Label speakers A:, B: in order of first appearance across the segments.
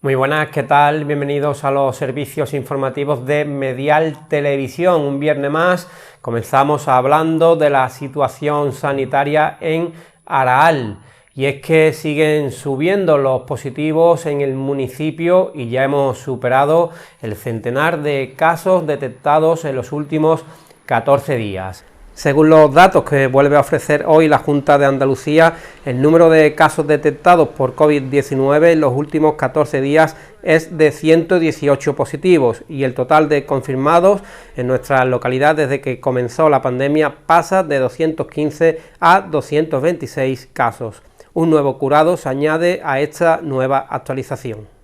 A: Muy buenas, ¿qué tal? Bienvenidos a los servicios informativos de Medial Televisión. Un viernes más comenzamos hablando de la situación sanitaria en Araal. Y es que siguen subiendo los positivos en el municipio y ya hemos superado el centenar de casos detectados en los últimos 14 días. Según los datos que vuelve a ofrecer hoy la Junta de Andalucía, el número de casos detectados por COVID-19 en los últimos 14 días es de 118 positivos y el total de confirmados en nuestra localidad desde que comenzó la pandemia pasa de 215 a 226 casos. Un nuevo curado se añade a esta nueva actualización.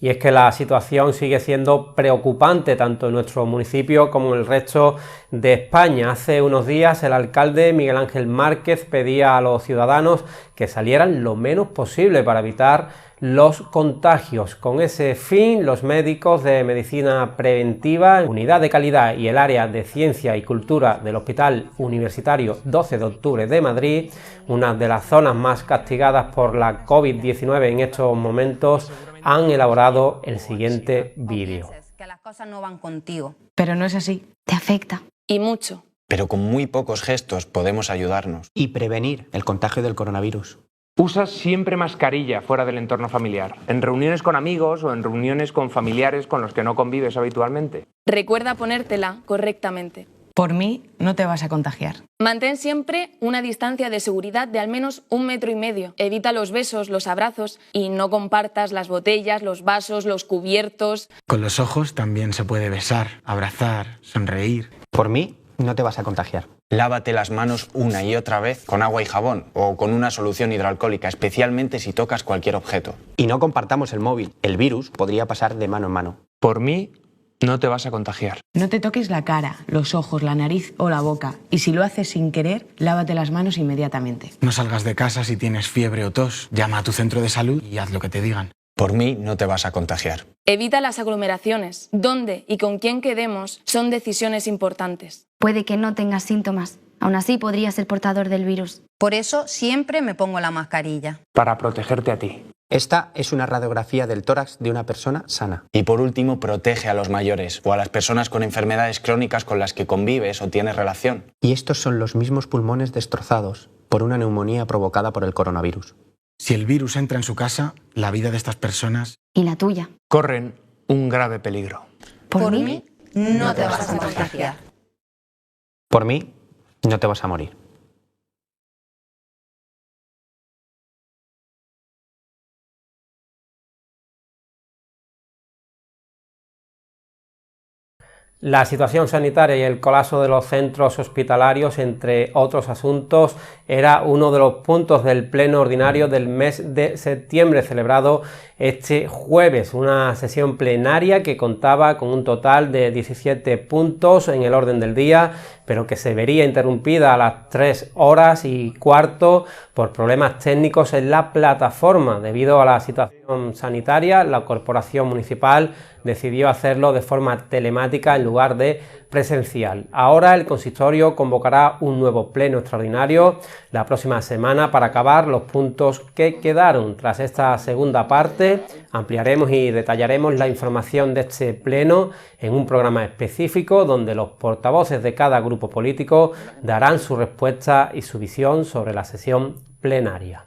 A: Y es que la situación sigue siendo preocupante tanto en nuestro municipio como en el resto de España. Hace unos días el alcalde Miguel Ángel Márquez pedía a los ciudadanos que salieran lo menos posible para evitar los contagios. Con ese fin, los médicos de medicina preventiva, unidad de calidad y el área de ciencia y cultura del Hospital Universitario 12 de Octubre de Madrid, una de las zonas más castigadas por la COVID-19 en estos momentos, han elaborado el siguiente vídeo.
B: Que las cosas no van contigo.
C: Pero no es así.
D: Te afecta.
B: Y mucho.
E: Pero con muy pocos gestos podemos ayudarnos.
F: Y prevenir el contagio del coronavirus.
G: Usa siempre mascarilla fuera del entorno familiar, en reuniones con amigos o en reuniones con familiares con los que no convives habitualmente.
H: Recuerda ponértela correctamente.
C: Por mí no te vas a contagiar.
H: Mantén siempre una distancia de seguridad de al menos 1,5 metros. Evita los besos, los abrazos y no compartas las botellas, los vasos, los cubiertos.
I: Con los ojos también se puede besar, abrazar, sonreír.
F: Por mí no te vas a contagiar.
E: Lávate las manos una y otra vez con agua y jabón o con una solución hidroalcohólica, especialmente si tocas cualquier objeto.
F: Y no compartamos el móvil. El virus podría pasar de mano en mano.
G: Por mí, no te vas a contagiar.
C: No te toques la cara, los ojos, la nariz o la boca. Y si lo haces sin querer, lávate las manos inmediatamente.
I: No salgas de casa si tienes fiebre o tos. Llama a tu centro de salud y haz lo que te digan.
E: Por mí no te vas a contagiar.
H: Evita las aglomeraciones. Dónde y con quién quedemos son decisiones importantes.
D: Puede que no tengas síntomas. Aún así podría ser portador del virus.
B: Por eso siempre me pongo la mascarilla.
G: Para protegerte a ti.
F: Esta es una radiografía del tórax de una persona sana.
E: Y por último, protege a los mayores o a las personas con enfermedades crónicas con las que convives o tienes relación.
F: Y estos son los mismos pulmones destrozados por una neumonía provocada por el coronavirus.
I: Si el virus entra en su casa, la vida de estas personas...
D: Y la tuya.
G: Corren un grave peligro.
B: Por mí no te vas a contagiar.
F: Por mí no te vas a morir.
A: La situación sanitaria y el colapso de los centros hospitalarios, entre otros asuntos, era uno de los puntos del pleno ordinario del mes de septiembre, celebrado este jueves, una sesión plenaria que contaba con un total de 17 puntos en el orden del día, pero que se vería interrumpida a las 3:15 por problemas técnicos en la plataforma. Debido a la situación sanitaria, la Corporación Municipal decidió hacerlo de forma telemática en lugar de presencial. Ahora el consistorio convocará un nuevo pleno extraordinario la próxima semana para acabar los puntos que quedaron. Tras esta segunda parte ampliaremos y detallaremos la información de este pleno en un programa específico donde los portavoces de cada grupo político darán su respuesta y su visión sobre la sesión plenaria.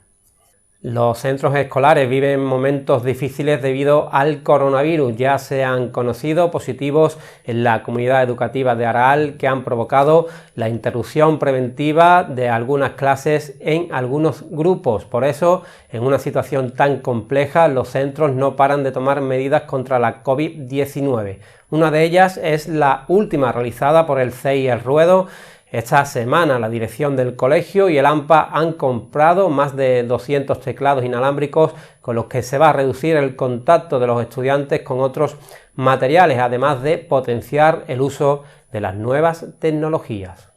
A: Los centros escolares viven momentos difíciles debido al coronavirus. Ya se han conocido positivos en la comunidad educativa de Araal que han provocado la interrupción preventiva de algunas clases en algunos grupos. Por eso, en una situación tan compleja, los centros no paran de tomar medidas contra la COVID-19. Una de ellas es la última realizada por el CEI El Ruedo. Esta semana la dirección del colegio y el AMPA han comprado más de 200 teclados inalámbricos con los que se va a reducir el contacto de los estudiantes con otros materiales, además de potenciar el uso de las nuevas tecnologías.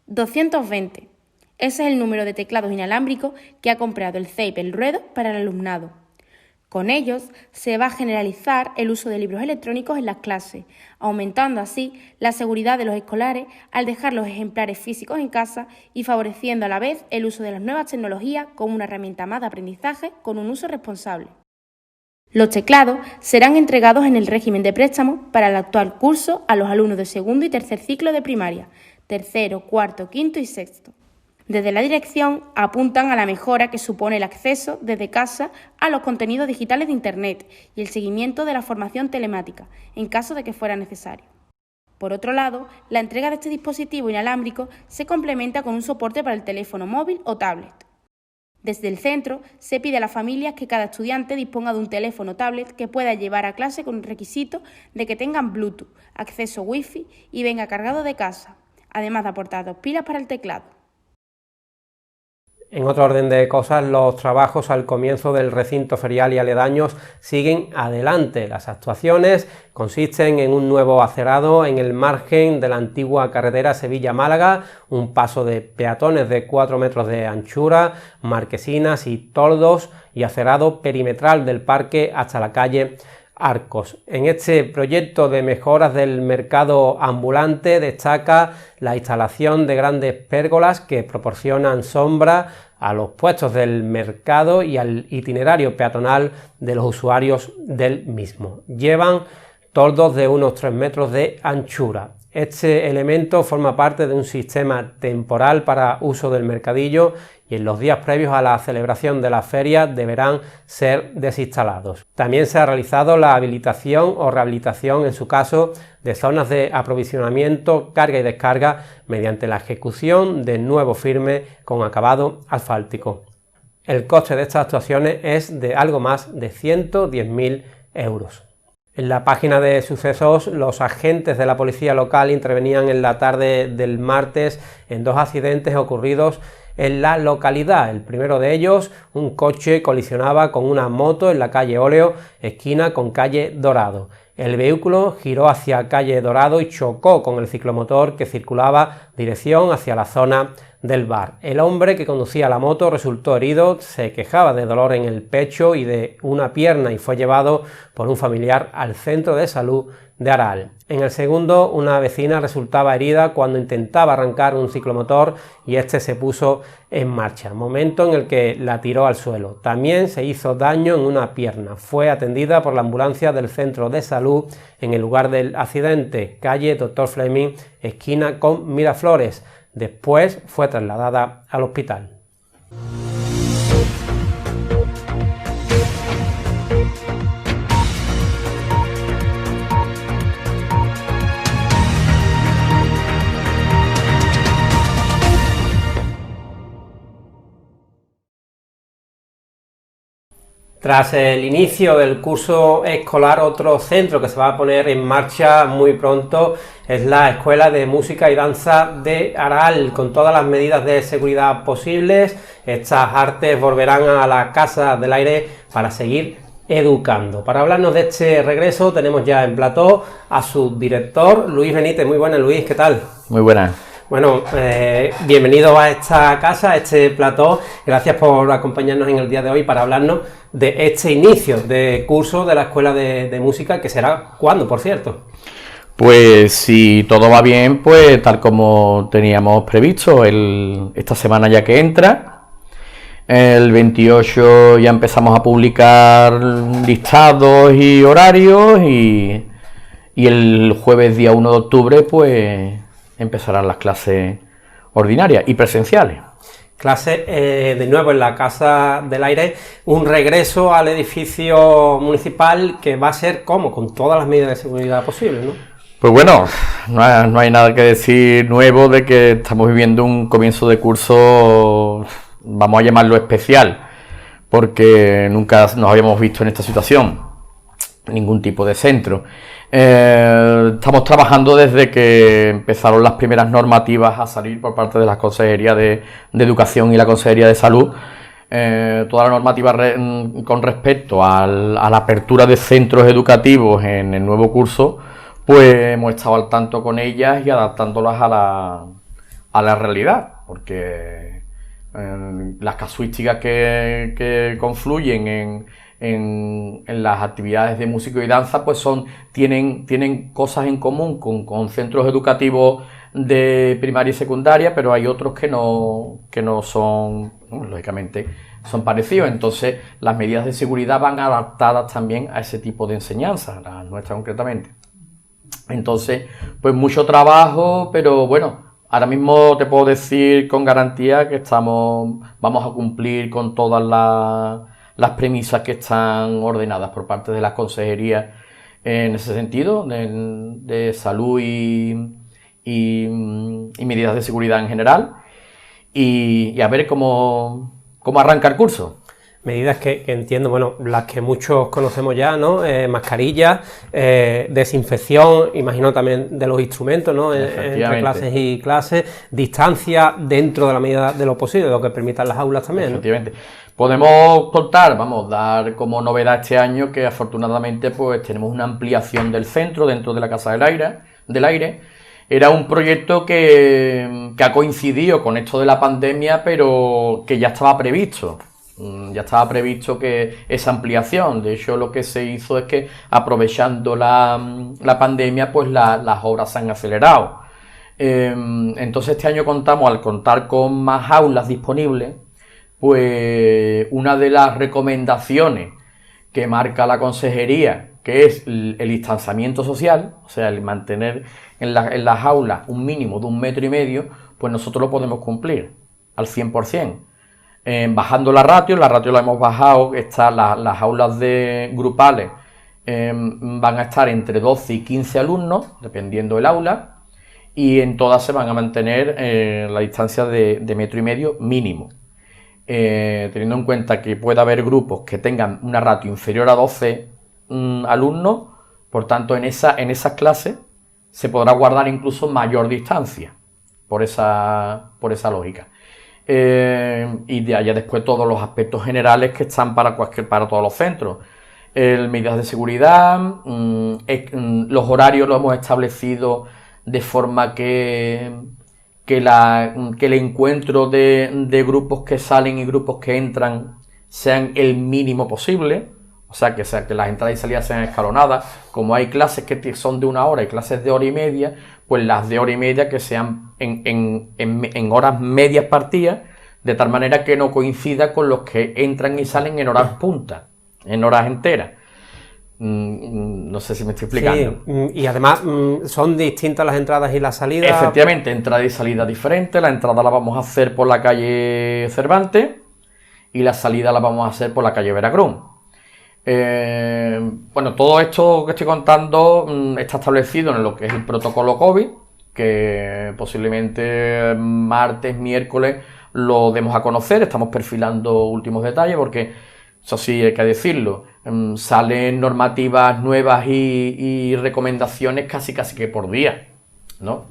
J: 220. Ese es el número de teclados inalámbricos que ha comprado el CEIP El Ruedo para el alumnado. Con ellos se va a generalizar el uso de libros electrónicos en las clases, aumentando así la seguridad de los escolares al dejar los ejemplares físicos en casa y favoreciendo a la vez el uso de las nuevas tecnologías como una herramienta más de aprendizaje con un uso responsable. Los teclados serán entregados en el régimen de préstamo para el actual curso a los alumnos de segundo y tercer ciclo de primaria, tercero, cuarto, quinto y sexto. Desde la dirección apuntan a la mejora que supone el acceso desde casa a los contenidos digitales de Internet y el seguimiento de la formación telemática, en caso de que fuera necesario. Por otro lado, la entrega de este dispositivo inalámbrico se complementa con un soporte para el teléfono móvil o tablet. Desde el centro se pide a las familias que cada estudiante disponga de un teléfono o tablet que pueda llevar a clase con el requisito de que tengan Bluetooth, acceso Wi-Fi y venga cargado de casa, además de aportar 2 pilas para el teclado.
A: En otro orden de cosas, los trabajos al comienzo del recinto ferial y aledaños siguen adelante. Las actuaciones consisten en un nuevo acerado en el margen de la antigua carretera Sevilla-Málaga, un paso de peatones de 4 metros de anchura, marquesinas y toldos y acerado perimetral del parque hasta la calle Arcos. En este proyecto de mejoras del mercado ambulante destaca la instalación de grandes pérgolas que proporcionan sombra a los puestos del mercado y al itinerario peatonal de los usuarios del mismo. Llevan toldos de unos 3 metros de anchura. Este elemento forma parte de un sistema temporal para uso del mercadillo y en los días previos a la celebración de la feria deberán ser desinstalados. También se ha realizado la habilitación o rehabilitación, en su caso, de zonas de aprovisionamiento, carga y descarga mediante la ejecución de nuevo firme con acabado asfáltico. El coste de estas actuaciones es de algo más de 110.000 euros. En la página de sucesos, los agentes de la policía local intervenían en la tarde del martes en 2 accidentes ocurridos en la localidad. El primero de ellos, un coche colisionaba con una moto en la calle Óleo, esquina con calle Dorado. El vehículo giró hacia calle Dorado y chocó con el ciclomotor que circulaba dirección hacia la zona del bar. El hombre que conducía la moto resultó herido, se quejaba de dolor en el pecho y de una pierna y fue llevado por un familiar al centro de salud de Aral. En el segundo, una vecina resultaba herida cuando intentaba arrancar un ciclomotor y este se puso en marcha, momento en el que la tiró al suelo. También se hizo daño en una pierna. Fue atendida por la ambulancia del centro de salud en el lugar del accidente, calle Dr. Fleming, esquina con Miraflores. Después fue trasladada al hospital. Tras el inicio del curso escolar, otro centro que se va a poner en marcha muy pronto es la Escuela de Música y Danza de Aral. Con todas las medidas de seguridad posibles, estas artes volverán a la Casa del Aire para seguir educando. Para hablarnos de este regreso tenemos ya en plató a su director, Luis Benítez. Muy buenas, Luis, ¿qué tal?
K: Muy buenas.
A: Bueno, bienvenido a esta casa, a este plató. Gracias por acompañarnos en el día de hoy para hablarnos de este inicio de curso de la Escuela de Música, que será ¿cuándo, por cierto?
K: Pues si todo va bien, pues tal como teníamos previsto, esta semana ya que entra, el 28 ya empezamos a publicar listados y horarios y el jueves día 1 de octubre pues empezarán las clases ordinarias y presenciales.
A: Clases de nuevo en la Casa del Aire, un regreso al edificio municipal que va a ser como con todas las medidas de seguridad posibles, ¿no?
K: Pues bueno, no hay nada que decir nuevo de que estamos viviendo un comienzo de curso, vamos a llamarlo especial, porque nunca nos habíamos visto en esta situación, ningún tipo de centro. Estamos trabajando desde que empezaron las primeras normativas a salir por parte de la Consejería de Educación y la Consejería de Salud. Toda la normativa con respecto a la apertura de centros educativos en el nuevo curso, pues hemos estado al tanto con ellas y adaptándolas a la realidad, porque las casuísticas que confluyen en las actividades de música y danza pues tienen cosas en común con centros educativos de primaria y secundaria, pero hay otros que no son, lógicamente, son parecidos. Entonces, las medidas de seguridad van adaptadas también a ese tipo de enseñanza, las nuestras concretamente. Entonces, pues mucho trabajo, pero bueno, ahora mismo te puedo decir con garantía que vamos a cumplir con todas las premisas que están ordenadas por parte de las consejerías en ese sentido, de salud y medidas de seguridad en general, y a ver cómo arranca el curso.
A: Medidas que entiendo, bueno, las que muchos conocemos ya, ¿no? Mascarillas, desinfección, imagino también de los instrumentos, ¿no? Entre clases y clases, distancia dentro de la medida de lo posible, lo que permitan las aulas también, ¿no?
K: Efectivamente. Podemos contar, dar como novedad este año que afortunadamente pues tenemos una ampliación del centro dentro de la Casa del Aire. Era un proyecto que ha coincidido con esto de la pandemia, pero que ya estaba previsto. Ya estaba previsto que esa ampliación. De hecho, lo que se hizo es que, aprovechando la pandemia, pues las obras se han acelerado. Entonces, este año al contar con más aulas disponibles, pues una de las recomendaciones que marca la consejería, que es el distanciamiento social, o sea, el mantener en las aulas un mínimo de 1,5 metros, pues nosotros lo podemos cumplir al 100%. Bajando la ratio la hemos bajado, las aulas grupales van a estar entre 12 y 15 alumnos, dependiendo del aula, y en todas se van a mantener la distancia de 1,5 metros mínimo. Teniendo en cuenta que puede haber grupos que tengan una ratio inferior a 12 alumnos, por tanto en esas clases se podrá guardar incluso mayor distancia, por esa lógica. Y de allá después todos los aspectos generales que están para todos los centros. Medidas de seguridad, los horarios los hemos establecido de forma que el encuentro de grupos que salen y grupos que entran sean el mínimo posible, o sea, que las entradas y salidas sean escalonadas. Como hay clases que son de 1 hora y clases de 1,5 horas, pues las de 1,5 horas que sean en horas medias partidas, de tal manera que no coincida con los que entran y salen en horas puntas, en horas enteras. No sé si me estoy explicando.
A: Sí, y además son distintas las entradas y las salidas.
K: Efectivamente, entrada y salida diferentes. La entrada la vamos a hacer por la calle Cervantes y la salida la vamos a hacer por la calle Veracruz. Bueno, todo esto que estoy contando está establecido en lo que es el protocolo COVID, que posiblemente martes, miércoles lo demos a conocer. Estamos perfilando últimos detalles porque, eso sí hay que decirlo, salen normativas nuevas y recomendaciones casi que por día, ¿no?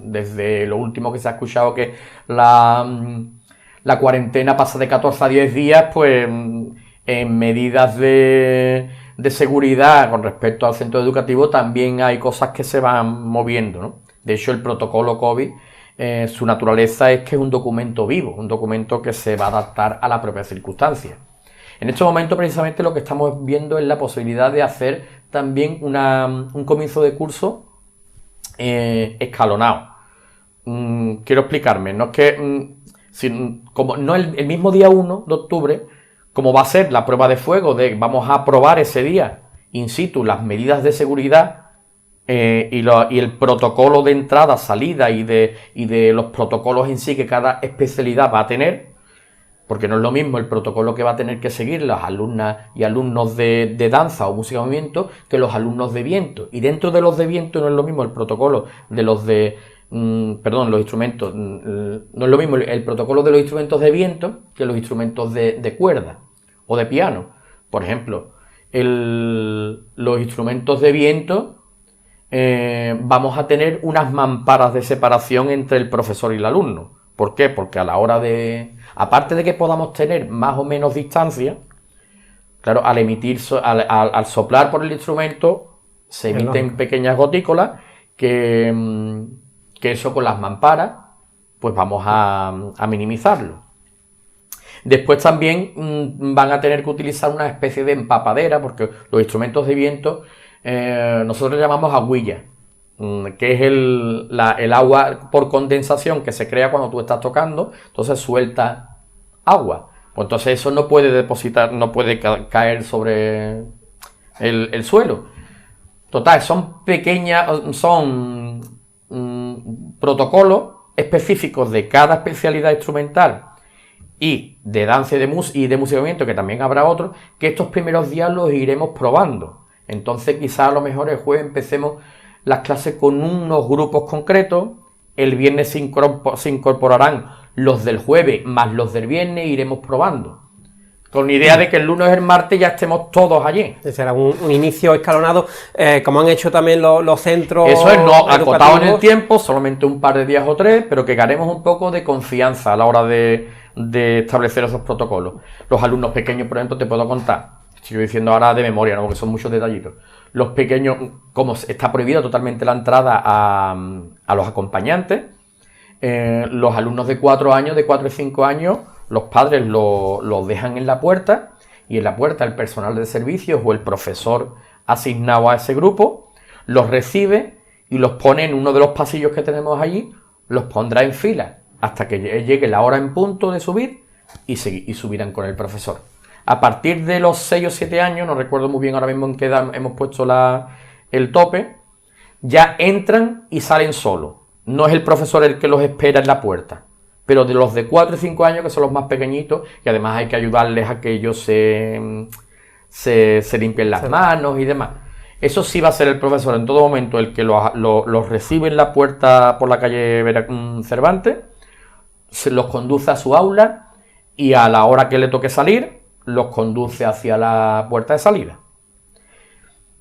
K: Desde lo último que se ha escuchado, que la cuarentena pasa de 14 a 10 días, pues en medidas de seguridad con respecto al centro educativo también hay cosas que se van moviendo, ¿no? De hecho, el protocolo COVID, su naturaleza es que es un documento vivo, un documento que se va a adaptar a la propia circunstancia. En este momento, precisamente, lo que estamos viendo es la posibilidad de hacer también un comienzo de curso escalonado. Quiero explicarme, no es que como no el mismo día 1 de octubre, como va a ser la prueba de fuego vamos a probar ese día in situ las medidas de seguridad y el protocolo de entrada, salida y de los protocolos en sí que cada especialidad va a tener, porque no es lo mismo el protocolo que va a tener que seguir las alumnas y alumnos de danza o música de movimiento que los alumnos de viento. Y dentro de los de viento no es lo mismo el protocolo de los los instrumentos, no es lo mismo el protocolo de los instrumentos de viento que los instrumentos de cuerda o de piano. Por ejemplo, los instrumentos de viento vamos a tener unas mamparas de separación entre el profesor y el alumno. ¿Por qué? Porque a la hora aparte de que podamos tener más o menos distancia, claro, al soplar por el instrumento se emiten pequeñas gotículas que eso con las mamparas pues vamos a minimizarlo. Después también van a tener que utilizar una especie de empapadera, porque los instrumentos de viento nosotros llamamos agüilla. que es el agua por condensación que se crea cuando tú estás tocando, entonces suelta agua. Pues entonces eso no puede depositar, no puede caer sobre el suelo. Total, son protocolos específicos de cada especialidad instrumental y de danza y de musicamiento, que también habrá otros, que estos primeros días los iremos probando. Entonces quizás a lo mejor el jueves empecemos las clases con unos grupos concretos, el viernes se incorporarán los del jueves más los del viernes e iremos probando. Con idea de que el lunes o el martes ya estemos todos allí.
A: Será un inicio escalonado, como han hecho también los centros.
K: Eso es, no acotado en el tiempo, solamente un par de días o 3, pero que haremos un poco de confianza a la hora de establecer esos protocolos. Los alumnos pequeños, por ejemplo, te puedo contar, estoy diciendo ahora de memoria, ¿no? Porque son muchos detallitos. Los pequeños, como está prohibida totalmente la entrada a los acompañantes, los alumnos de 4 años, de 4 y 5 años, los padres los dejan en la puerta, y en la puerta el personal de servicios o el profesor asignado a ese grupo los recibe y los pone en uno de los pasillos que tenemos allí, los pondrá en fila hasta que llegue la hora en punto de subir y subirán con el profesor. A partir de los 6 o 7 años, no recuerdo muy bien ahora mismo en qué edad hemos puesto el tope, ya entran y salen solos. No es el profesor el que los espera en la puerta, pero de los de 4 y 5 años, que son los más pequeños, y además hay que ayudarles a que ellos se limpien las manos y demás. Eso sí va a ser el profesor en todo momento el que los recibe en la puerta por la calle Cervantes, se los conduce a su aula y a la hora que le toque salir, los conduce hacia la puerta de salida.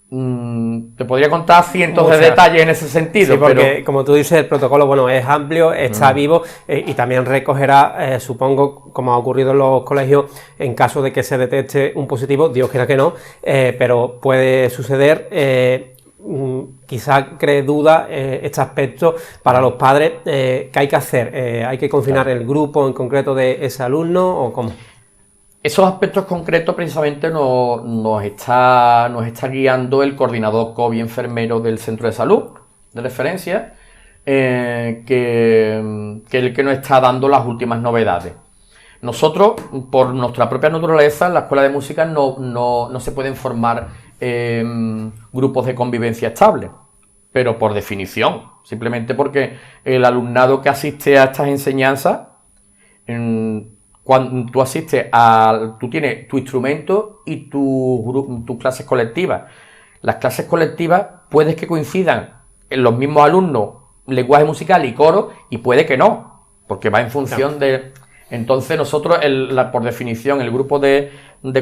K: Te podría contar cientos de detalles en ese sentido.
A: Sí, porque
K: pero
A: como tú dices, el protocolo, bueno, es amplio, está vivo, y también recogerá, supongo, como ha ocurrido en los colegios, en caso de que se detecte un positivo, Dios quiera que no, pero puede suceder. Quizá cree duda este aspecto para los padres. ¿Qué hay que hacer? ¿Hay que confinar el grupo en concreto de ese alumno o cómo?
K: Esos aspectos concretos precisamente nos está guiando el coordinador COVID enfermero del centro de salud de referencia, que es el que nos está dando las últimas novedades. Nosotros, por nuestra propia naturaleza, en la escuela de música no se pueden formar grupos de convivencia estable, pero por definición, simplemente porque el alumnado que asiste a estas enseñanzas, cuando tú asistes tú tienes tu instrumento y tus clases colectivas. Las clases colectivas puedes que coincidan en los mismos alumnos, lenguaje musical y coro, y puede que no, porque va en función de... Entonces nosotros, por definición, el grupo de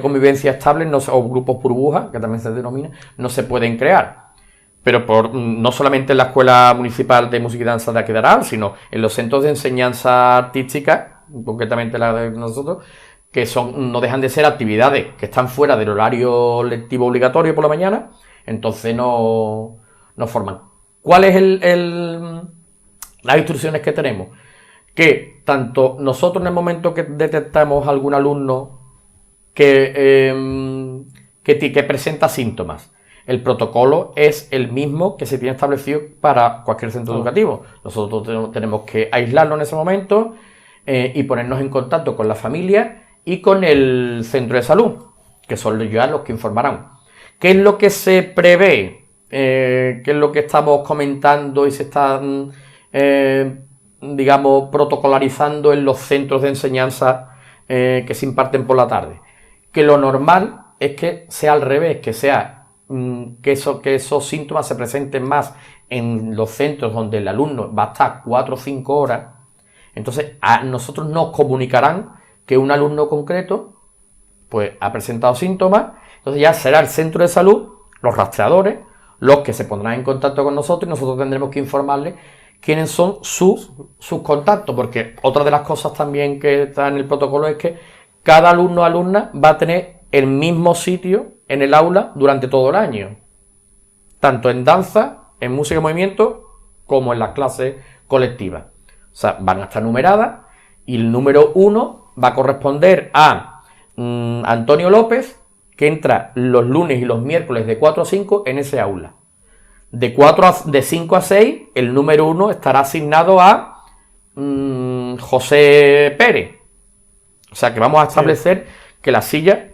K: convivencia estable o grupos burbujas, que también se denomina, no se pueden crear. Pero no solamente en la Escuela Municipal de Música y Danza de aquí de Aral, sino en los centros de enseñanza artística, concretamente la de nosotros, que no dejan de ser actividades que están fuera del horario lectivo obligatorio por la mañana, entonces no forman. ¿Cuáles las instrucciones que tenemos? Que tanto nosotros en el momento que detectamos algún alumno que presenta síntomas, el protocolo es el mismo que se tiene establecido para cualquier centro educativo. Nosotros tenemos que aislarlo en ese momento y ponernos en contacto con la familia y con el centro de salud, que son ya los que informarán. ¿Qué es lo que se prevé? ¿Qué es lo que estamos comentando y se está, digamos, protocolarizando en los centros de enseñanza que se imparten por la tarde? Que lo normal es que sea al revés, que sea que esos síntomas se presenten más en los centros donde el alumno va a estar 4 o 5 horas. Entonces a nosotros nos comunicarán que un alumno concreto pues ha presentado síntomas, entonces ya será el centro de salud, los rastreadores, los que se pondrán en contacto con nosotros, y nosotros tendremos que informarles quiénes son sus contactos, porque otra de las cosas también que está en el protocolo es que cada alumno o alumna va a tener el mismo sitio en el aula durante todo el año, tanto en danza, en música y movimiento, como en las clases colectivas. O sea, van a estar numeradas y el número 1 va a corresponder a Antonio López, que entra los lunes y los miércoles de 4 a 5 en ese aula. de 5 a 6, el número 1 estará asignado a José Pérez. O sea que vamos a establecer que la silla,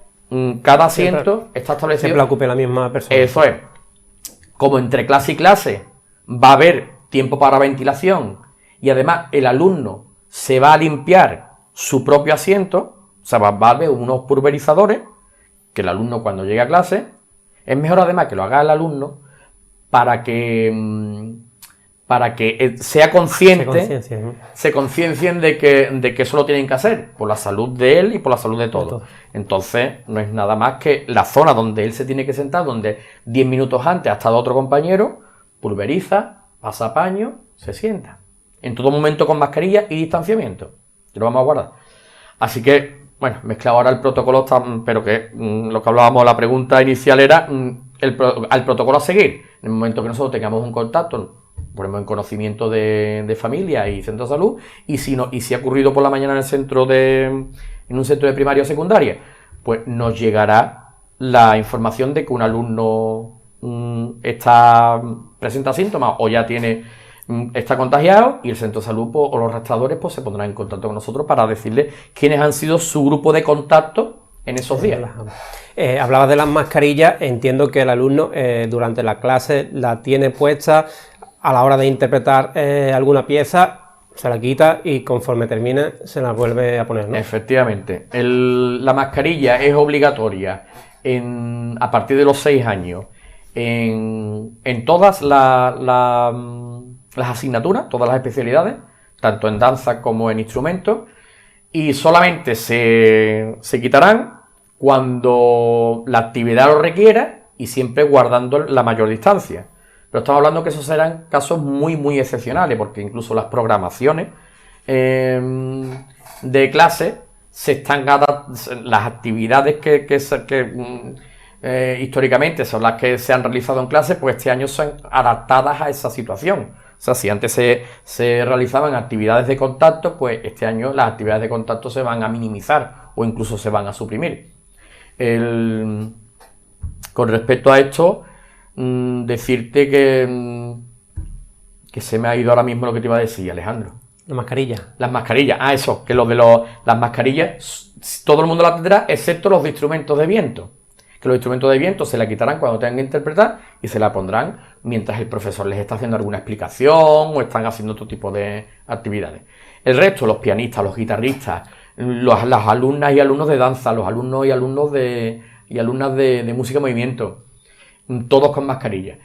K: cada asiento está establecido.
A: Siempre ocupe la misma persona.
K: Eso es. Como entre clase y clase va a haber tiempo para ventilación y además el alumno se va a limpiar su propio asiento, o sea, va a haber unos pulverizadores que el alumno cuando llegue a clase, es mejor además que lo haga el alumno para que sea consciente, se conciencien de que eso lo tienen que hacer, por la salud de él y por la salud de todos. Entonces, no es nada más que la zona donde él se tiene que sentar, donde 10 minutos antes ha estado otro compañero, pulveriza, pasa paño, se sienta. En todo momento con mascarilla y distanciamiento. Lo vamos a guardar. Así que, bueno, mezclado ahora el protocolo, pero que lo que hablábamos, la pregunta inicial era al protocolo a seguir. En el momento que nosotros tengamos un contacto, ponemos en conocimiento de familia y centro de salud, y si ha ocurrido por la mañana en un centro de primaria o secundaria, pues nos llegará la información de que un alumno presenta síntomas o ya está contagiado, y el centro de salud o los rastreadores pues se pondrán en contacto con nosotros para decirles quiénes han sido su grupo de contacto en esos días.
A: Hablabas de las mascarillas. Entiendo que el alumno durante la clase la tiene puesta, a la hora de interpretar alguna pieza se la quita y conforme termina se la vuelve a poner, ¿no?
K: Efectivamente. La mascarilla es obligatoria a partir de los 6 años en todas las asignaturas, todas las especialidades, tanto en danza como en instrumentos, y solamente se quitarán cuando la actividad lo requiera y siempre guardando la mayor distancia. Pero estamos hablando que esos serán casos muy, muy excepcionales, porque incluso las programaciones de clase las actividades que históricamente son las que se han realizado en clase, pues este año son adaptadas a esa situación. O sea, si antes se realizaban actividades de contacto, pues este año las actividades de contacto se van a minimizar o incluso se van a suprimir. Con respecto a esto, decirte que se me ha ido ahora mismo lo que te iba a decir, Alejandro.
A: La mascarilla. Las
K: mascarillas. Eso, que las mascarillas todo el mundo las tendrá, excepto los de instrumentos de viento. Que los instrumentos de viento se la quitarán cuando tengan que interpretar y se la pondrán mientras el profesor les está haciendo alguna explicación o están haciendo otro tipo de actividades. El resto, los pianistas, los guitarristas, las alumnas y alumnos de danza, los alumnos y alumnas de música y movimiento, todos con mascarilla.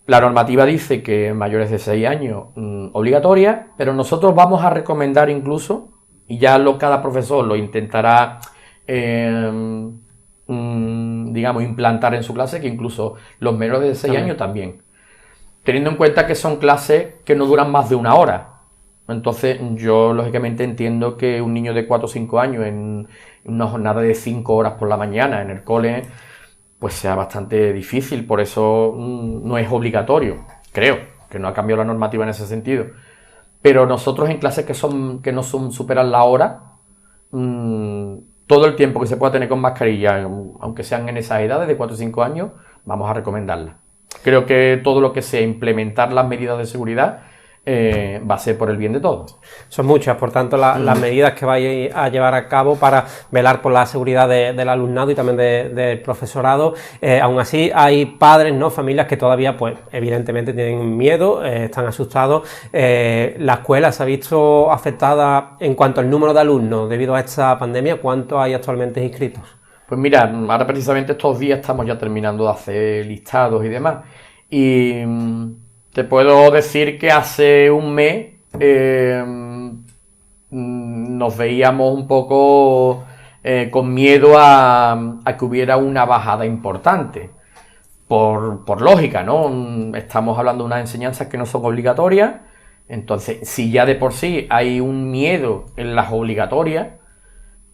K: La normativa dice que mayores de 6 años obligatoria, pero nosotros vamos a recomendar incluso, y ya cada profesor lo intentará digamos, implantar en su clase, que incluso los menores de 6 años también, teniendo en cuenta que son clases que no duran más de 1 hora. Entonces yo lógicamente entiendo que un niño de 4 o 5 años en una jornada de 5 horas por la mañana en el cole pues sea bastante difícil. Por eso no es obligatorio, creo que no ha cambiado la normativa en ese sentido, pero nosotros en clases que no superan la hora, todo el tiempo que se pueda tener con mascarilla, aunque sean en esas edades de 4 o 5 años, vamos a recomendarla. Creo que todo lo que sea implementar las medidas de seguridad va a ser por el bien de todos.
A: Son muchas, por tanto, las medidas que vais a llevar a cabo para velar por la seguridad del alumnado y también del profesorado. Aún así, hay padres, ¿no?, familias que todavía, pues, evidentemente tienen miedo, están asustados. La escuela se ha visto afectada en cuanto al número de alumnos debido a esta pandemia. ¿Cuántos hay actualmente inscritos?
K: Pues mira, ahora precisamente estos días estamos ya terminando de hacer listados y demás. Y te puedo decir que hace un mes nos veíamos un poco con miedo a que hubiera una bajada importante. Por lógica, ¿no? Estamos hablando de unas enseñanzas que no son obligatorias. Entonces, si ya de por sí hay un miedo en las obligatorias,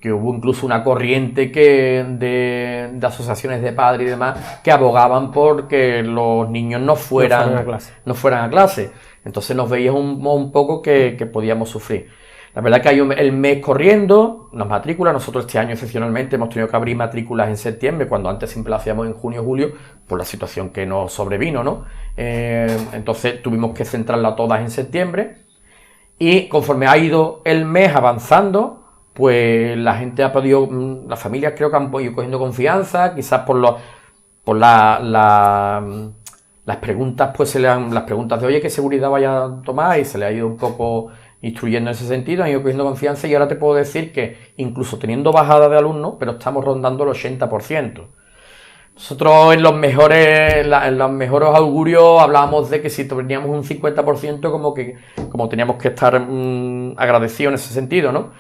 K: que hubo incluso una corriente de asociaciones de padres y demás que abogaban por que los niños no fueran a clase. Entonces nos veíamos un poco que podíamos sufrir. La verdad que hay el mes corriendo, las matrículas, nosotros este año excepcionalmente hemos tenido que abrir matrículas en septiembre, cuando antes siempre lo hacíamos en junio o julio, por la situación que nos sobrevino, ¿no? Entonces tuvimos que centrarlas todas en septiembre, y conforme ha ido el mes avanzando, pues la gente ha podido, las familias creo que han ido cogiendo confianza, quizás por las preguntas, pues las preguntas de oye, ¿qué seguridad vaya a tomar? Y se le ha ido un poco instruyendo en ese sentido, han ido cogiendo confianza, y ahora te puedo decir que incluso teniendo bajada de alumnos, pero estamos rondando el 80%. Nosotros en los mejores augurios hablábamos de que si teníamos un 50%, como teníamos que estar agradecidos en ese sentido, ¿no?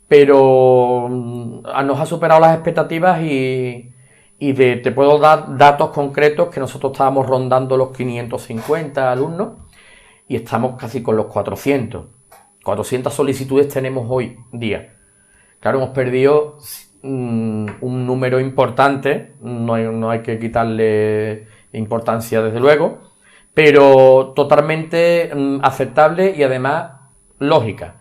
K: Pero nos ha superado las expectativas y te puedo dar datos concretos que nosotros estábamos rondando los 550 alumnos y estamos casi con los 400. 400 solicitudes tenemos hoy día. Claro, hemos perdido un número importante, no hay que quitarle importancia desde luego, pero totalmente aceptable y además lógica.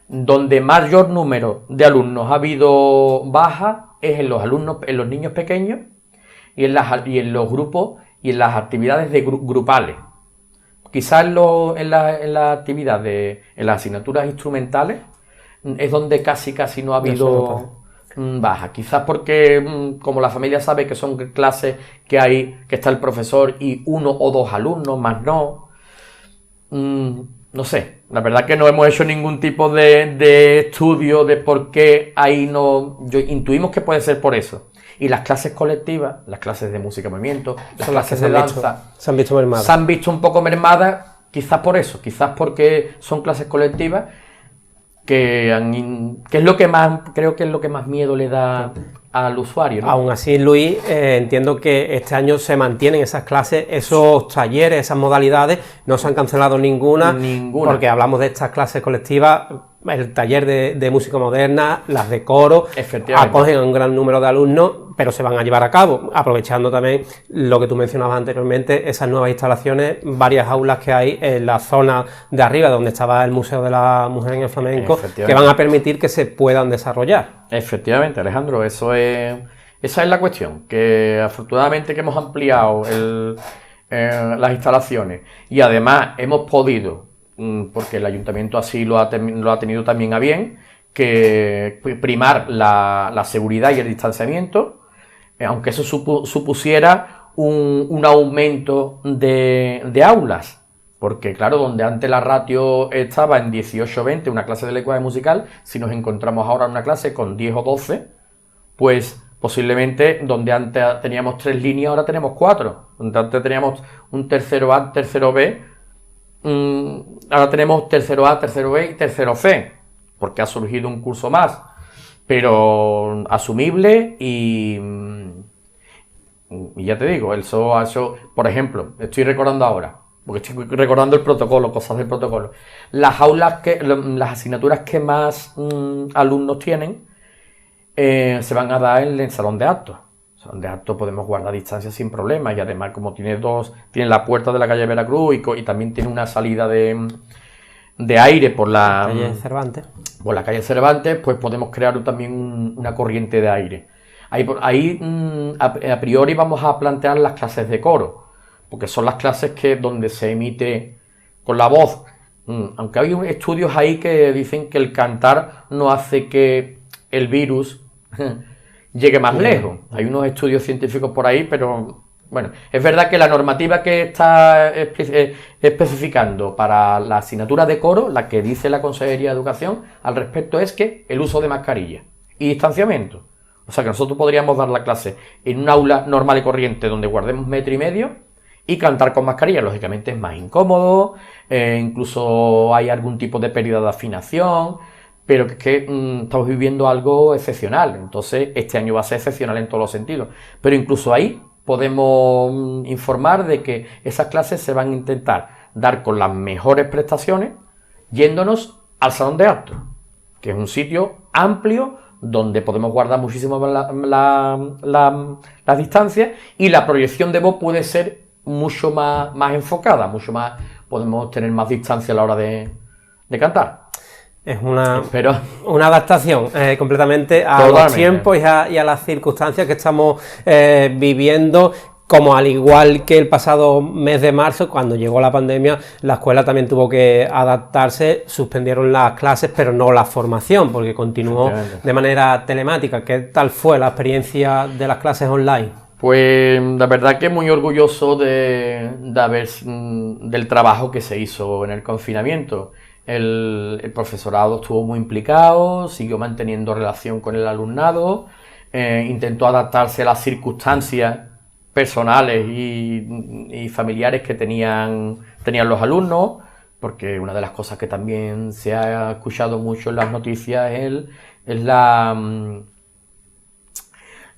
K: Donde mayor número de alumnos ha habido baja es en los niños pequeños y en los grupos y en las actividades grupales. Quizás en las actividades, en las asignaturas instrumentales, es donde casi no ha habido baja. Quizás porque, como la familia sabe que son clases que está el profesor y 1 o 2 alumnos, más no. No sé, la verdad que no hemos hecho ningún tipo de estudio de por qué ahí no. Intuimos que puede ser por eso. Y las clases colectivas, las clases de música y movimiento, las clases de danza,
A: se han visto mermadas.
K: Se han visto un poco mermadas, quizás por eso, quizás porque son clases colectivas que es lo que más, creo que es lo que más miedo le da al usuario, ¿no?
A: Aún así, Luis, entiendo que este año se mantienen esas clases, esos talleres, esas modalidades, no se han cancelado ninguna. Porque hablamos de estas clases colectivas, el taller de música moderna, las de coro, acogen a un gran número de alumnos, pero se van a llevar a cabo, aprovechando también lo que tú mencionabas anteriormente, esas nuevas instalaciones, varias aulas que hay en la zona de arriba, donde estaba el Museo de la Mujer en el Flamenco, que van a permitir que se puedan desarrollar.
K: Efectivamente, Alejandro, esa es la cuestión, que afortunadamente que hemos ampliado las instalaciones y además hemos podido, porque el ayuntamiento así lo ha tenido también a bien, que primar la seguridad y el distanciamiento, aunque eso supusiera un aumento de aulas, porque claro, donde antes la ratio estaba en 18-20, una clase de lenguaje musical, si nos encontramos ahora en una clase con 10 o 12, pues posiblemente donde antes teníamos 3 líneas, ahora tenemos 4, donde antes teníamos un tercero A, tercero B, ahora tenemos tercero A, tercero B y tercero C, porque ha surgido un curso más, pero asumible y ya te digo, eso, por ejemplo, estoy recordando ahora, porque estoy recordando el protocolo, cosas del protocolo, las asignaturas que más alumnos tienen se van a dar en el salón de actos. De acto podemos guardar distancia sin problema y además como tiene la puerta de la calle Veracruz y también tiene una salida de aire por la
A: calle Cervantes.
K: Por la calle Cervantes, pues podemos crear también una corriente de aire. Ahí a priori vamos a plantear las clases de coro, porque son las clases donde se emite con la voz. Aunque hay estudios ahí que dicen que el cantar no hace que el virus llegue más lejos. Hay unos estudios científicos por ahí, pero bueno, es verdad que la normativa que está especificando para la asignatura de coro, la que dice la Consejería de Educación al respecto, es que el uso de mascarilla y distanciamiento. O sea que nosotros podríamos dar la clase en un aula normal y corriente donde guardemos 1,5 metros y cantar con mascarilla. Lógicamente es más incómodo, incluso hay algún tipo de pérdida de afinación, pero es que estamos viviendo algo excepcional. Entonces este año va a ser excepcional en todos los sentidos. Pero incluso ahí podemos informar de que esas clases se van a intentar dar con las mejores prestaciones yéndonos al salón de actos, que es un sitio amplio donde podemos guardar muchísimo las distancias y la proyección de voz puede ser mucho más enfocada, podemos tener más distancia a la hora de cantar.
A: Es una adaptación completamente a los tiempos y a las circunstancias que estamos viviendo, como al igual que el pasado mes de marzo, cuando llegó la pandemia, la escuela también tuvo que adaptarse, suspendieron las clases, pero no la formación, porque continuó de manera telemática. ¿Qué tal fue la experiencia de las clases online?
K: Pues la verdad que muy orgulloso del trabajo que se hizo en el confinamiento. El profesorado estuvo muy implicado, siguió manteniendo relación con el alumnado, intentó adaptarse a las circunstancias personales y familiares que tenían los alumnos, porque una de las cosas que también se ha escuchado mucho en las noticias es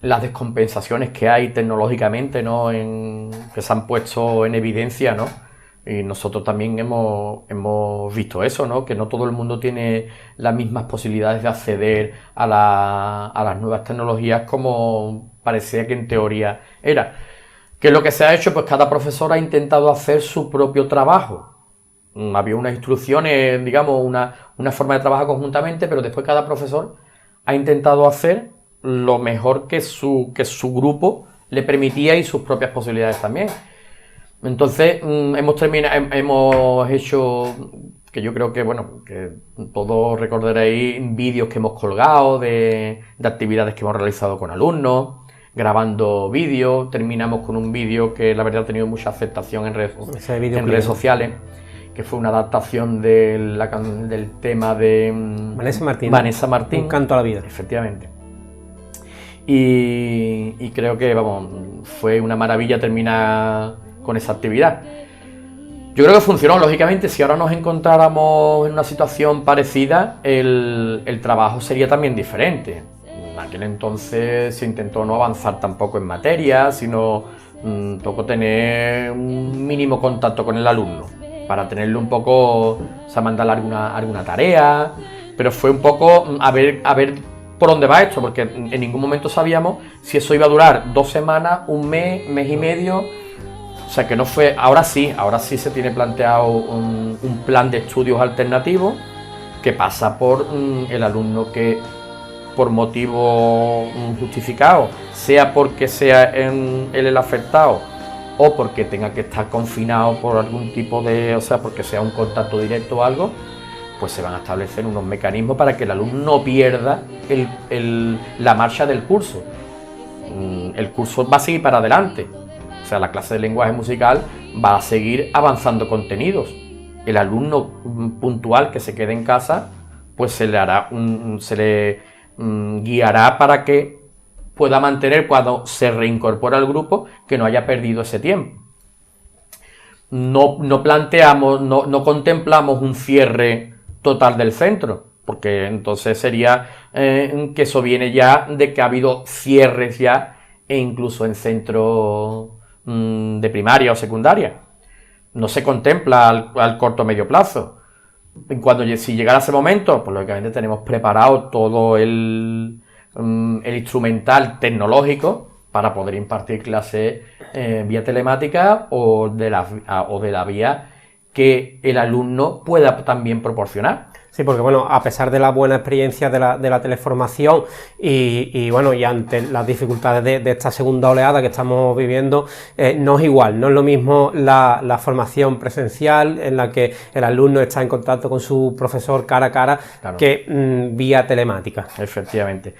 K: las descompensaciones que hay tecnológicamente, ¿no? Que se han puesto en evidencia, ¿no? Y nosotros también hemos visto eso, ¿no? Que no todo el mundo tiene las mismas posibilidades de acceder a las nuevas tecnologías como parecía que en teoría era. ¿Qué es lo que se ha hecho? Pues cada profesor ha intentado hacer su propio trabajo. Había unas instrucciones, digamos, una forma de trabajar conjuntamente, pero después cada profesor ha intentado hacer lo mejor que su grupo le permitía y sus propias posibilidades también. Entonces hemos hecho, que yo creo que, bueno, que todos recordaréis vídeos que hemos colgado de actividades que hemos realizado con alumnos, grabando vídeos. Terminamos con un vídeo que la verdad ha tenido mucha aceptación en redes sociales, que fue una adaptación del tema de Vanessa Martín.
A: Un canto a la vida.
K: Efectivamente. Y creo que, vamos, fue una maravilla terminar con esa actividad. Yo creo que funcionó, lógicamente. Si ahora nos encontráramos en una situación parecida, el trabajo sería también diferente. En aquel entonces se intentó no avanzar tampoco en materia, sino tocó tener un mínimo contacto con el alumno, para tenerle un poco, o sea, mandarle alguna tarea, pero fue un poco a ver por dónde va esto, porque en ningún momento sabíamos si eso iba a durar 2 semanas, un mes y medio. O sea que no fue, ahora sí se tiene planteado un plan de estudios alternativo que pasa por el alumno que por motivo justificado, sea porque sea él el afectado o porque tenga que estar confinado por algún tipo de, o sea, porque sea un contacto directo o algo, pues se van a establecer unos mecanismos para que el alumno no pierda la marcha del curso. El curso va a seguir para adelante. O sea, la clase de lenguaje musical va a seguir avanzando contenidos. El alumno puntual que se quede en casa, pues se le guiará para que pueda mantener, cuando se reincorpora al grupo, que no haya perdido ese tiempo. No contemplamos un cierre total del centro, porque entonces sería que eso viene ya de que ha habido cierres ya, e incluso en centros de primaria o secundaria. No se contempla al corto o medio plazo. Si llegara ese momento, pues lógicamente tenemos preparado todo el instrumental tecnológico para poder impartir clases vía telemática o de la vía que el alumno pueda también proporcionar.
A: Sí, porque bueno, a pesar de la buena experiencia de la teleformación y bueno, y ante las dificultades de esta segunda oleada que estamos viviendo, no es igual, no es lo mismo la formación presencial, en la que el alumno está en contacto con su profesor cara a cara, claro, que vía telemática.
K: Efectivamente.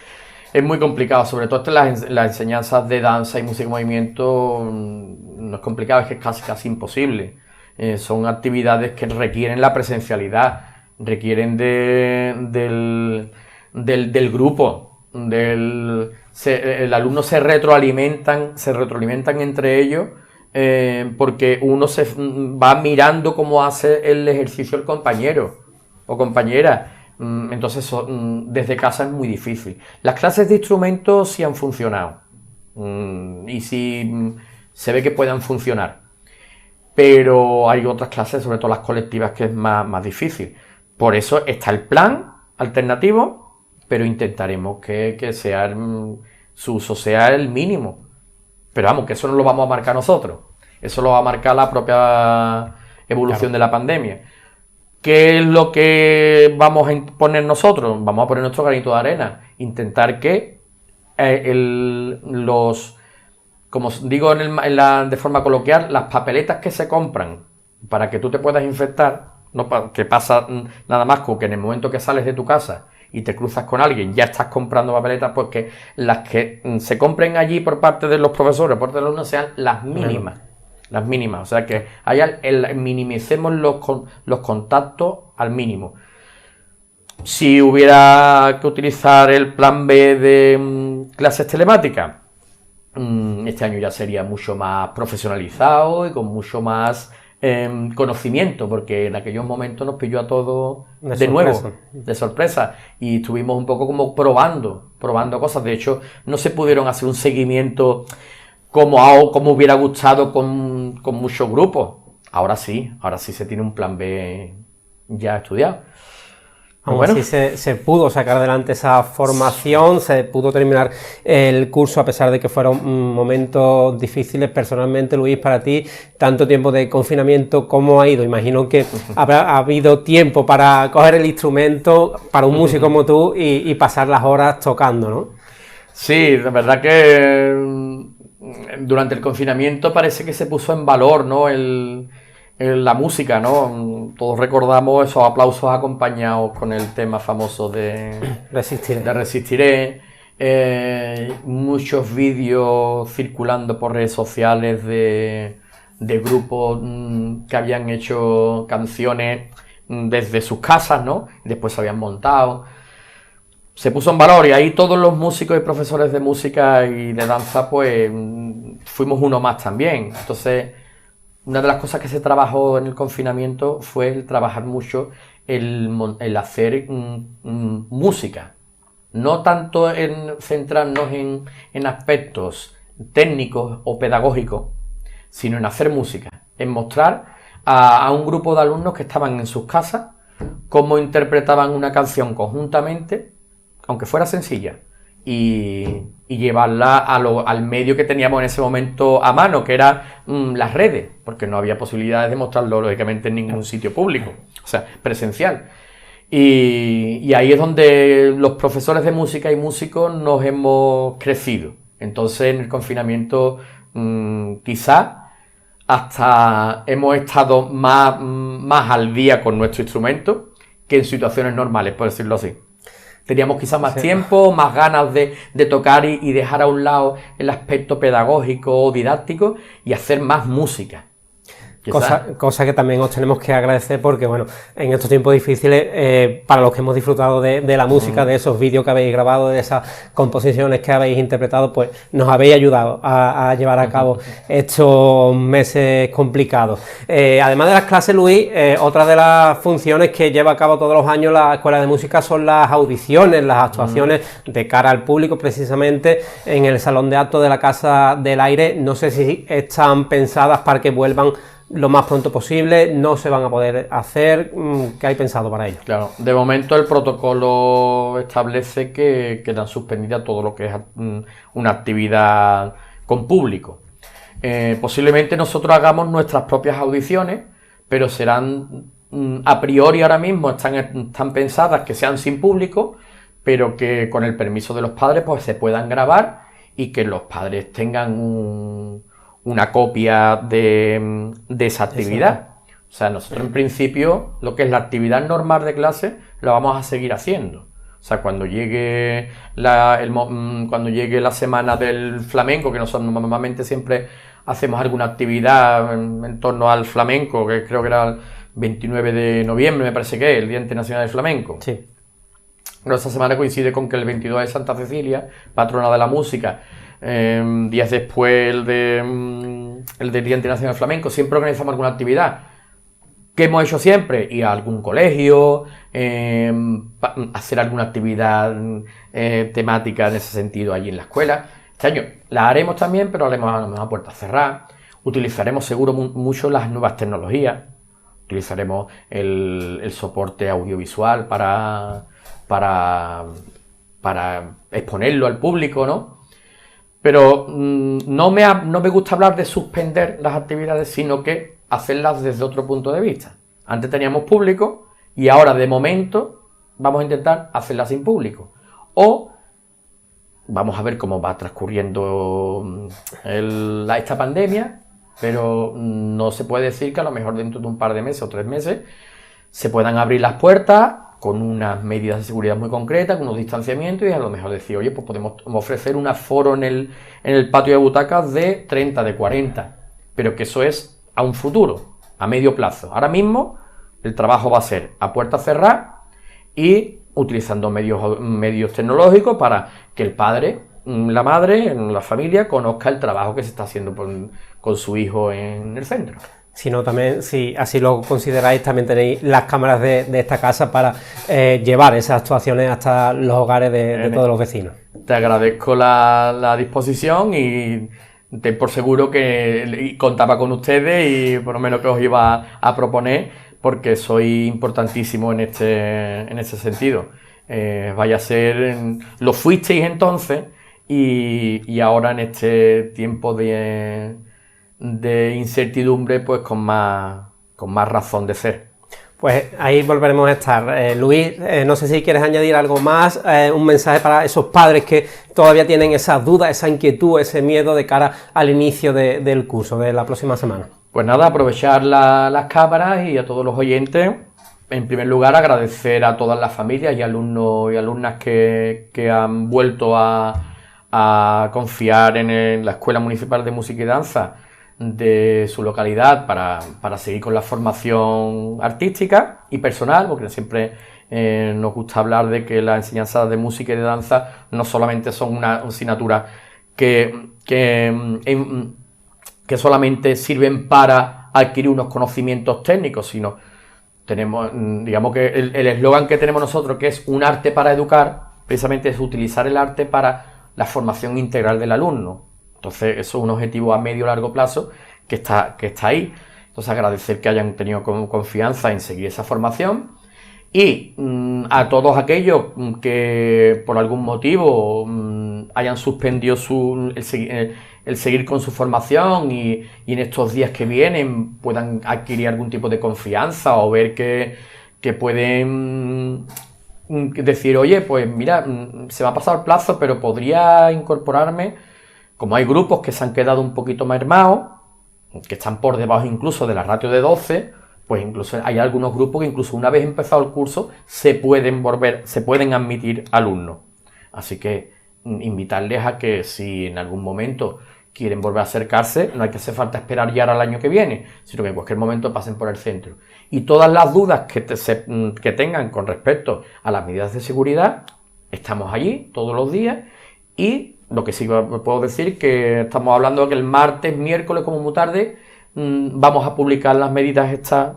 K: Es muy complicado, sobre todo las enseñanzas de danza y música y movimiento. No es complicado, es que es casi imposible. Son actividades que requieren la presencialidad, requieren del grupo, el alumno se retroalimentan entre ellos, porque uno se va mirando cómo hace el ejercicio el compañero o compañera. Entonces desde casa es muy difícil. Las clases de instrumentos sí han funcionado y sí se ve que puedan funcionar, pero hay otras clases, sobre todo las colectivas, que es más difícil. Por eso está el plan alternativo, pero intentaremos que sea su uso sea el mínimo. Pero vamos, que eso no lo vamos a marcar nosotros. Eso lo va a marcar la propia evolución, claro, de la pandemia. ¿Qué es lo que vamos a poner nosotros? Vamos a poner nuestro granito de arena. Intentar que como digo de forma coloquial, las papeletas que se compran para que tú te puedas infectar, no que pasa nada más con que en el momento que sales de tu casa y te cruzas con alguien, ya estás comprando papeletas, pues que las que se compren allí por parte de los profesores, por parte de los alumnos, sean las mínimas. Las mínimas, o sea que minimicemos los contactos al mínimo. Si hubiera que utilizar el plan B de clases telemáticas, este año ya sería mucho más profesionalizado y con mucho más conocimiento, porque en aquellos momentos nos pilló a todos de nuevo, de sorpresa, y estuvimos un poco como probando cosas. De hecho, no se pudieron hacer un seguimiento como hubiera gustado con muchos grupos. Ahora sí se tiene un plan B ya estudiado.
A: Aún así se pudo sacar adelante esa formación, se pudo terminar el curso a pesar de que fueron momentos difíciles. Personalmente, Luis, para ti, tanto tiempo de confinamiento, ¿cómo ha ido? Imagino que habrá habido tiempo para coger el instrumento para un músico como tú y pasar las horas tocando, ¿no?
K: Sí, la verdad que durante el confinamiento parece que se puso en valor, ¿no?, la música, ¿no? Todos recordamos esos aplausos acompañados con el tema famoso de Resistiré. Muchos vídeos circulando por redes sociales de grupos que habían hecho canciones desde sus casas, ¿no? Y después se habían montado. Se puso en valor y ahí todos los músicos y profesores de música y de danza, pues fuimos uno más también. Entonces, una de las cosas que se trabajó en el confinamiento fue el trabajar mucho el hacer música. No tanto en centrarnos en aspectos técnicos o pedagógicos, sino en hacer música, en mostrar a un grupo de alumnos que estaban en sus casas cómo interpretaban una canción conjuntamente, aunque fuera sencilla, y llevarla al medio que teníamos en ese momento a mano, que eran las redes, porque no había posibilidades de mostrarlo, lógicamente, en ningún sitio público, o sea, presencial. Y ahí es donde los profesores de música y músicos nos hemos crecido. Entonces, en el confinamiento, quizá hasta hemos estado más al día con nuestro instrumento que en situaciones normales, por decirlo así. Teníamos quizás más tiempo, más ganas de tocar y dejar a un lado el aspecto pedagógico o didáctico y hacer más música.
A: Cosa que también os tenemos que agradecer porque, bueno, en estos tiempos difíciles, para los que hemos disfrutado de la música, de esos vídeos que habéis grabado, de esas composiciones que habéis interpretado, pues nos habéis ayudado a llevar a cabo estos meses complicados. Además de las clases, Luis, otra de las funciones que lleva a cabo todos los años la Escuela de Música son las audiciones, las actuaciones de cara al público, precisamente en el Salón de Actos de la Casa del Aire. No sé si están pensadas para que vuelvan lo más pronto posible, no se van a poder hacer. ¿Qué hay pensado para ello?
K: Claro, de momento el protocolo establece que quedan suspendidas todo lo que es una actividad con público. Posiblemente nosotros hagamos nuestras propias audiciones, pero serán a priori ahora mismo están pensadas que sean sin público, pero que con el permiso de los padres pues se puedan grabar y que los padres tengan una copia de esa actividad. O sea, nosotros en principio lo que es la actividad normal de clase la vamos a seguir haciendo. O sea, cuando llegue la semana del flamenco, que nosotros normalmente siempre hacemos alguna actividad en torno al flamenco, que creo que era el 29 de noviembre, me parece que es el Día Internacional del Flamenco.
A: Sí.
K: Pero esta semana coincide con que el 22 es Santa Cecilia, patrona de la música. Días después el del Día Internacional del Flamenco. Siempre organizamos alguna actividad. ¿Qué hemos hecho siempre? Ir a algún colegio, hacer alguna actividad temática en ese sentido allí en la escuela. Este año la haremos también, pero la haremos a puerta cerrada. Utilizaremos seguro mucho las nuevas tecnologías. Utilizaremos el soporte audiovisual para exponerlo al público, ¿no? Pero no me gusta hablar de suspender las actividades, sino que hacerlas desde otro punto de vista. Antes teníamos público y ahora de momento vamos a intentar hacerla sin público. O vamos a ver cómo va transcurriendo esta pandemia, pero no se puede decir que a lo mejor dentro de un par de meses o 3 meses se puedan abrir las puertas con unas medidas de seguridad muy concretas, con unos distanciamientos, y a lo mejor decir, oye, pues podemos ofrecer un aforo en el patio de butacas de 30, de 40, pero que eso es a un futuro, a medio plazo. Ahora mismo el trabajo va a ser a puerta cerrada y utilizando medios tecnológicos para que el padre, la madre, la familia conozca el trabajo que se está haciendo con su hijo en el centro.
A: Sino también, si así lo consideráis, también tenéis las cámaras de esta casa para llevar esas actuaciones hasta los hogares de todos los vecinos.
K: Te agradezco la disposición y ten por seguro que contaba con ustedes y por lo menos que os iba a proponer, porque soy importantísimo en ese sentido. Vaya a ser, lo fuisteis entonces y ahora en este tiempo de incertidumbre, pues con más razón de ser.
A: Pues ahí volveremos a estar. Luis, no sé si quieres añadir algo más, un mensaje para esos padres que todavía tienen esas dudas, esa inquietud, ese miedo de cara al inicio del curso de la próxima semana.
K: Pues nada, aprovechar las cámaras y a todos los oyentes. En primer lugar, agradecer a todas las familias y alumnos y alumnas que han vuelto a confiar en la Escuela Municipal de Música y Danza de su localidad para seguir con la formación artística y personal, porque siempre nos gusta hablar de que las enseñanzas de música y de danza no solamente son una asignatura que solamente sirven para adquirir unos conocimientos técnicos, sino tenemos, digamos que el eslogan que tenemos nosotros, que es un arte para educar, precisamente es utilizar el arte para la formación integral del alumno. Entonces, eso es un objetivo a medio y largo plazo que está ahí. Entonces, agradecer que hayan tenido confianza en seguir esa formación. Y a todos aquellos que por algún motivo hayan suspendido el seguir con su formación y en estos días que vienen puedan adquirir algún tipo de confianza o ver que pueden decir, oye, pues mira, se me ha pasado el plazo, pero podría incorporarme. Como hay grupos que se han quedado un poquito mermados, que están por debajo incluso de la ratio de 12, pues incluso hay algunos grupos que incluso una vez empezado el curso se pueden admitir alumnos. Así que invitarles a que si en algún momento quieren volver a acercarse, no hay que hacer falta esperar ya al año que viene, sino que en cualquier momento pasen por el centro. Y todas las dudas que tengan con respecto a las medidas de seguridad, estamos allí todos los días. Y lo que sí puedo decir que estamos hablando de que el martes, miércoles, como muy tarde, vamos a publicar las medidas estas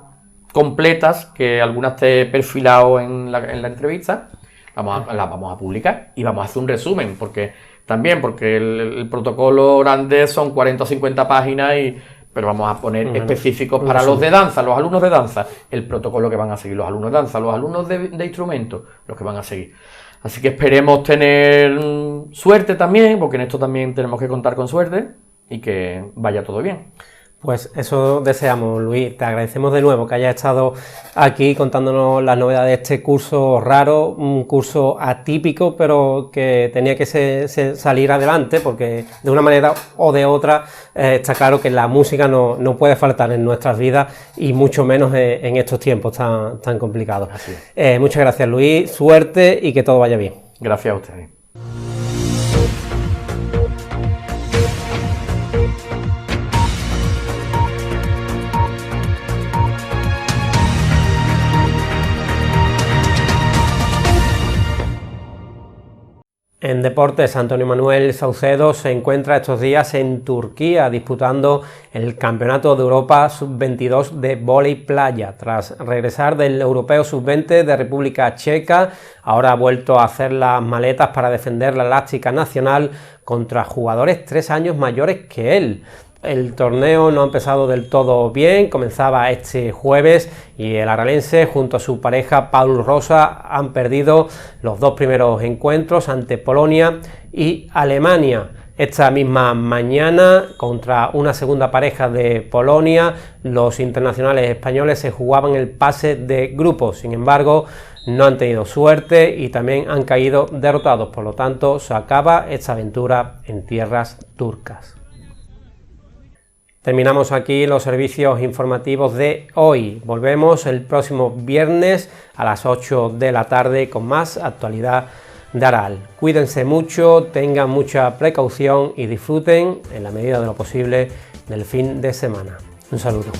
K: completas, que algunas te he perfilado en la entrevista, las vamos a publicar y vamos a hacer un resumen, porque el protocolo grande son 40 o 50 páginas, pero vamos a poner específicos para los de danza, los alumnos de danza, el protocolo que van a seguir los alumnos de danza, los alumnos de instrumentos, los que van a seguir. Así que esperemos tener suerte también, porque en esto también tenemos que contar con suerte y que vaya todo bien.
A: Pues eso deseamos, Luis. Te agradecemos de nuevo que hayas estado aquí contándonos las novedades de este curso raro, un curso atípico, pero que tenía que salir adelante, porque de una manera o de otra está claro que la música no puede faltar en nuestras vidas y mucho menos en estos tiempos tan complicados.
K: Así es.
A: Muchas gracias, Luis. Suerte y que todo vaya bien.
K: Gracias a ustedes.
A: En deportes, Antonio Manuel Saucedo se encuentra estos días en Turquía disputando el Campeonato de Europa Sub-22 de vóley playa. Tras regresar del Europeo Sub-20 de República Checa, ahora ha vuelto a hacer las maletas para defender la elástica nacional contra jugadores 3 años mayores que él. El torneo no ha empezado del todo bien, comenzaba este jueves y el aralense junto a su pareja Paul Rosa han perdido los 2 primeros encuentros ante Polonia y Alemania. Esta misma mañana, contra una segunda pareja de Polonia, los internacionales españoles se jugaban el pase de grupos. Sin embargo, no han tenido suerte y también han caído derrotados. Por lo tanto, se acaba esta aventura en tierras turcas. Terminamos aquí los servicios informativos de hoy. Volvemos el próximo viernes a las 8 de la tarde con más actualidad de Aral. Cuídense mucho, tengan mucha precaución y disfruten en la medida de lo posible del fin de semana. Un saludo.